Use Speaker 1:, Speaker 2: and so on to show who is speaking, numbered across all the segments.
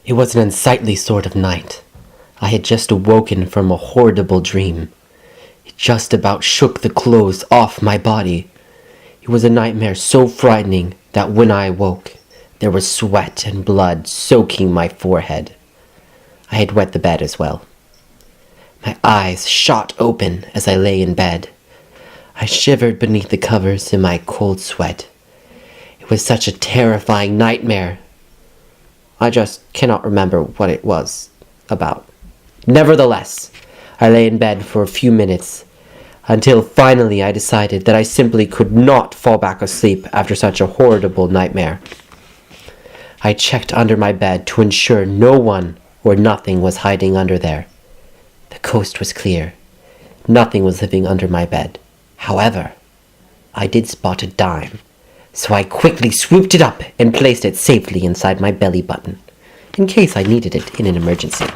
Speaker 1: It was an unsightly sort of night. I had just awoken from a horrid-able dream. It just about shook the clothes off my body. It was a nightmare so frightening that when I awoke, there was sweat and blood soaking my forehead. I had wet the bed as well. My eyes shot open as I lay in bed. I shivered beneath the covers in my cold sweat. It was such a terrifying nightmare. I just cannot remember what it was about. Nevertheless, I lay in bed for a few minutes, until finally I decided that I simply could not fall back asleep after such a horrible nightmare. I checked under my bed to ensure no one or nothing was hiding under there. The coast was clear. Nothing was living under my bed. However, I did spot a dime, so I quickly swooped it up and placed it safely inside my belly button, in case I needed it in an emergency.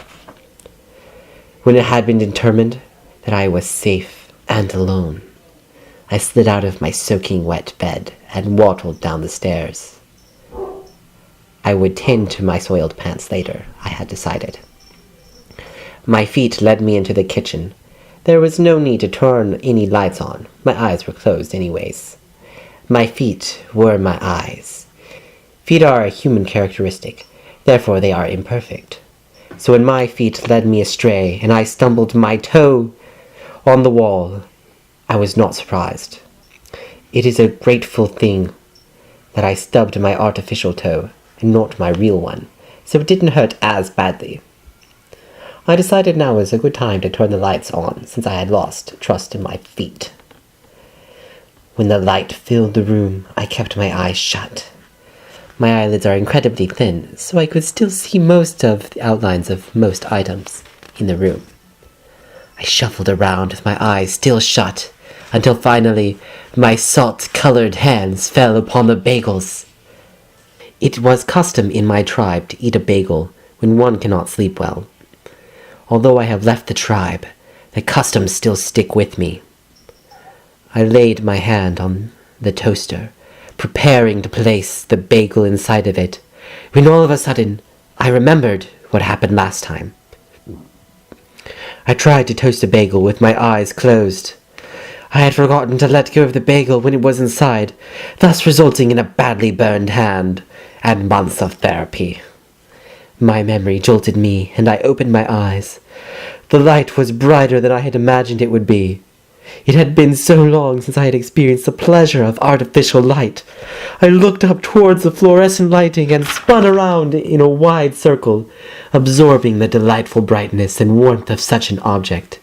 Speaker 1: When it had been determined that I was safe and alone, I slid out of my soaking wet bed and waddled down the stairs. I would tend to my soiled pants later, I had decided. My feet led me into the kitchen. There was no need to turn any lights on. My eyes were closed anyways. My feet were my eyes. Feet are a human characteristic, therefore they are imperfect. So when my feet led me astray and I stumbled my toe on the wall, I was not surprised. It is a grateful thing that I stubbed my artificial toe and not my real one, so it didn't hurt as badly. I decided now was a good time to turn the lights on, since I had lost trust in my feet. When the light filled the room, I kept my eyes shut. My eyelids are incredibly thin, so I could still see most of the outlines of most items in the room. I shuffled around with my eyes still shut, until finally my salt-colored hands fell upon the bagels. It was custom in my tribe to eat a bagel when one cannot sleep well. Although I have left the tribe, the customs still stick with me. I laid my hand on the toaster, preparing to place the bagel inside of it, when all of a sudden I remembered what happened last time. I tried to toast a bagel with my eyes closed. I had forgotten to let go of the bagel when it was inside, thus resulting in a badly burned hand and months of therapy. My memory jolted me, and I opened my eyes. The light was brighter than I had imagined it would be. It had been so long since I had experienced the pleasure of artificial light. I looked up towards the fluorescent lighting and spun around in a wide circle, absorbing the delightful brightness and warmth of such an object.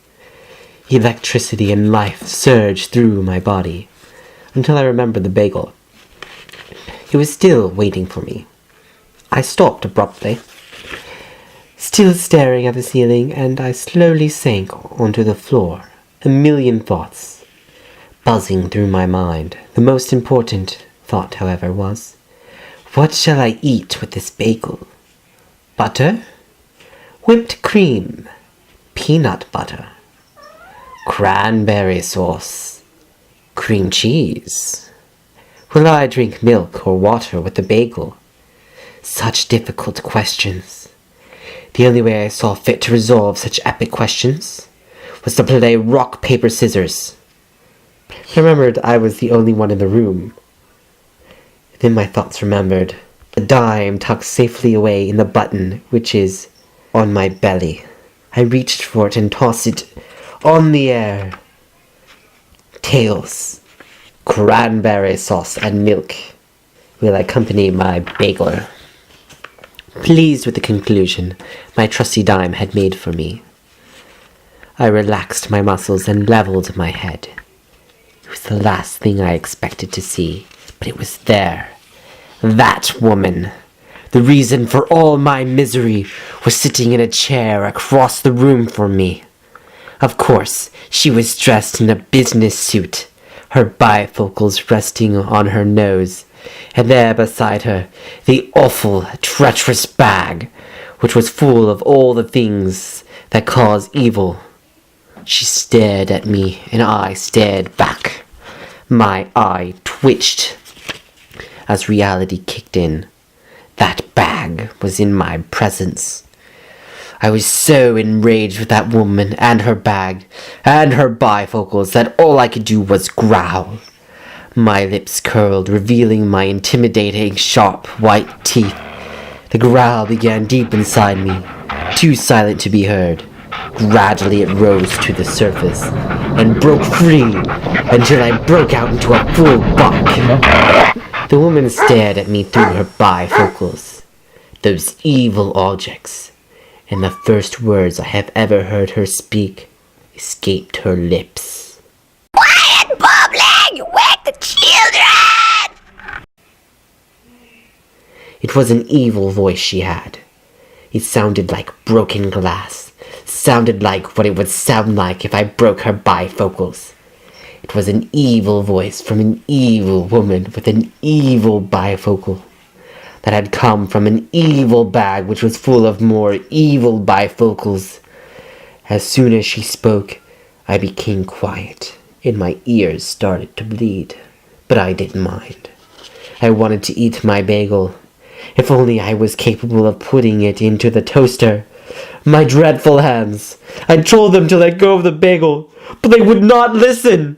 Speaker 1: Electricity and life surged through my body, until I remembered the bagel. It was still waiting for me. I stopped abruptly, still staring at the ceiling, and I slowly sank onto the floor, a million thoughts buzzing through my mind. The most important thought, however, was, what shall I eat with this bagel? Butter? Whipped cream? Peanut butter? Cranberry sauce? Cream cheese? Will I drink milk or water with the bagel? Such difficult questions. The only way I saw fit to resolve such epic questions was to play rock, paper, scissors. I remembered I was the only one in the room. Then my thoughts remembered a dime tucked safely away in the button which is on my belly. I reached for it and tossed it on the air. Tails, cranberry sauce, and milk will accompany my bagel. Pleased with the conclusion my trusty dime had made for me, I relaxed my muscles and leveled my head. It was the last thing I expected to see, but it was there. That woman, the reason for all my misery, was sitting in a chair across the room from me. Of course, she was dressed in a business suit, her bifocals resting on her nose, and there beside her the awful, treacherous bag, which was full of all the things that cause evil. She stared at me, and I stared back. My eye twitched as reality kicked in. that bag was in my presence. I was so enraged with that woman and her bag and her bifocals that all I could do was growl. My lips curled, revealing my intimidating, sharp, white teeth. The growl began deep inside me, too silent to be heard. Gradually it rose to the surface and broke free until I broke out into a full bark. The woman stared at me through her bifocals, those evil objects, and the first words I have ever heard her speak escaped her lips.
Speaker 2: Quiet, Bowbley! You wake the children!
Speaker 1: It was an evil voice she had. It sounded like broken glass. Sounded like what it would sound like if I broke her bifocals. It was an evil voice from an evil woman with an evil bifocal that had come from an evil bag which was full of more evil bifocals. As soon as she spoke, I became quiet and my ears started to bleed, but I didn't mind. I wanted to eat my bagel. If only I was capable of putting it into the toaster. My dreadful hands. I told them to let go of the bagel, but they would not listen.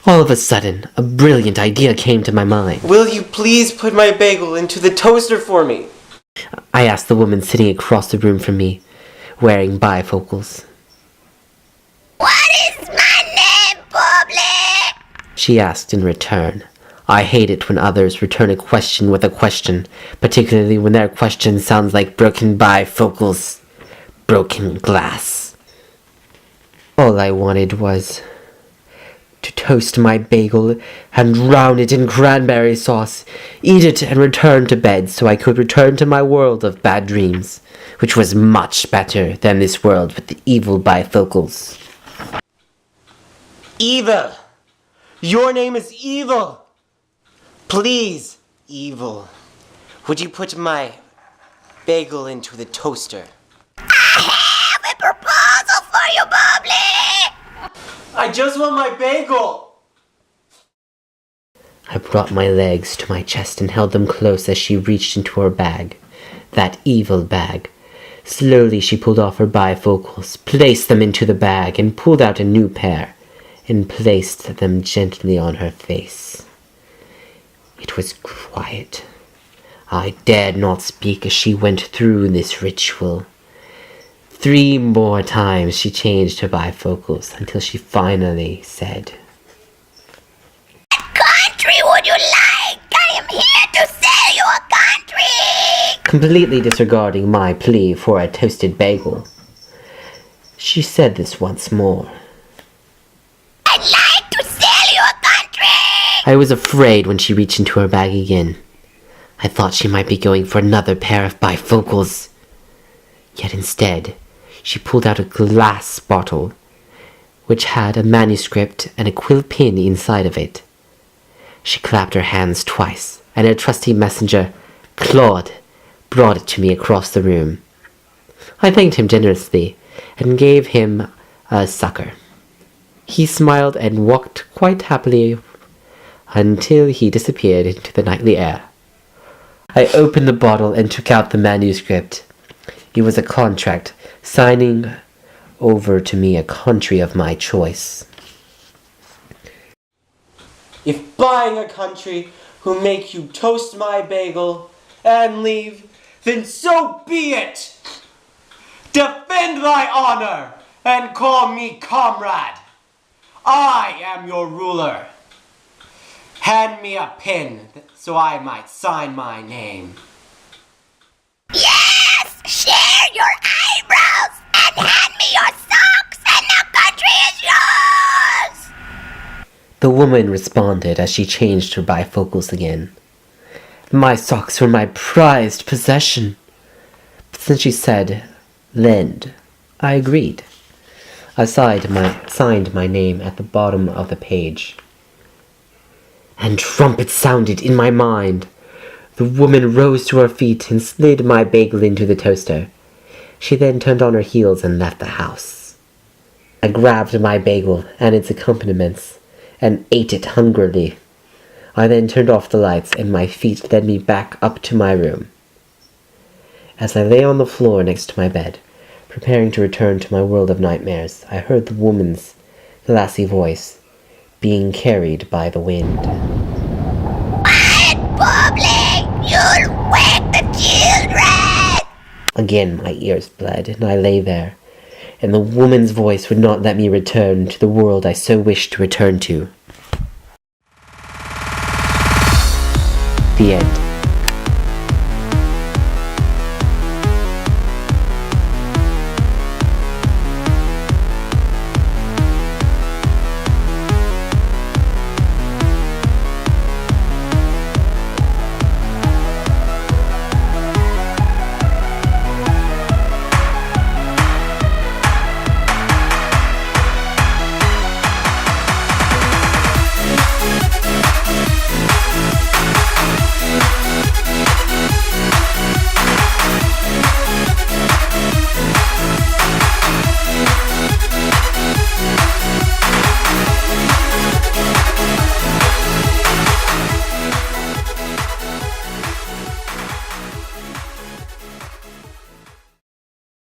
Speaker 1: All of a sudden, a brilliant idea came to my mind.
Speaker 3: Will you please put my bagel into the toaster for me?
Speaker 1: I asked the woman sitting across the room from me, wearing bifocals.
Speaker 2: What is my name, Bowbley?
Speaker 1: She asked in return. I hate it when others return a question with a question, particularly when their question sounds like broken bifocals, broken glass. All I wanted was to toast my bagel and drown it in cranberry sauce, eat it and return to bed so I could return to my world of bad dreams, which was much better than this world with the evil bifocals.
Speaker 3: Evil! Your name is Evil! Please, Evil, would you put my bagel into the toaster?
Speaker 2: I have a proposal for you, Bowbley!
Speaker 3: I just want my bagel!
Speaker 1: I brought my legs to my chest and held them close as she reached into her bag, that evil bag. Slowly she pulled off her bifocals, placed them into the bag, and pulled out a new pair, and placed them gently on her face. It was quiet. I dared not speak as she went through this ritual. 3 more times she changed her bifocals until she finally said,
Speaker 2: What country would you like? I am here to sell you a country!
Speaker 1: completely disregarding my plea for a toasted bagel. She said this once more.
Speaker 2: I'd like to sell you a country!
Speaker 1: I was afraid when she reached into her bag again. I thought she might be going for another pair of bifocals. Yet instead, she pulled out a glass bottle, which had a manuscript and a quill pen inside of it. She clapped her hands twice, and her trusty messenger, Claude, brought it to me across the room. I thanked him generously and gave him a sucker. He smiled and walked quite happily until he disappeared into the nightly air. I opened the bottle and took out the manuscript. It was a contract, signing over to me a country of my choice.
Speaker 3: If buying a country who make you toast my bagel and leave, then so be it! Defend thy honor and call me comrade. I am your ruler. Hand me a pen so I might sign my name.
Speaker 2: Yes! Share your eyebrows and hand me your socks and the country is yours!
Speaker 1: The woman responded as she changed her bifocals again. My socks were my prized possession. But since she said, lend, I agreed. I signed my name at the bottom of the page. And trumpets sounded in my mind. The woman rose to her feet and slid my bagel into the toaster. She then turned on her heels and left the house. I grabbed my bagel and its accompaniments and ate it hungrily. I then turned off the lights, and my feet led me back up to my room. As I lay on the floor next to my bed, preparing to return to my world of nightmares, I heard the woman's glassy voice being carried by the wind.
Speaker 2: Quiet, Bowbley! You'll wake the children!
Speaker 1: Again my ears bled, and I lay there, and the woman's voice would not let me return to the world I so wished to return to. The end.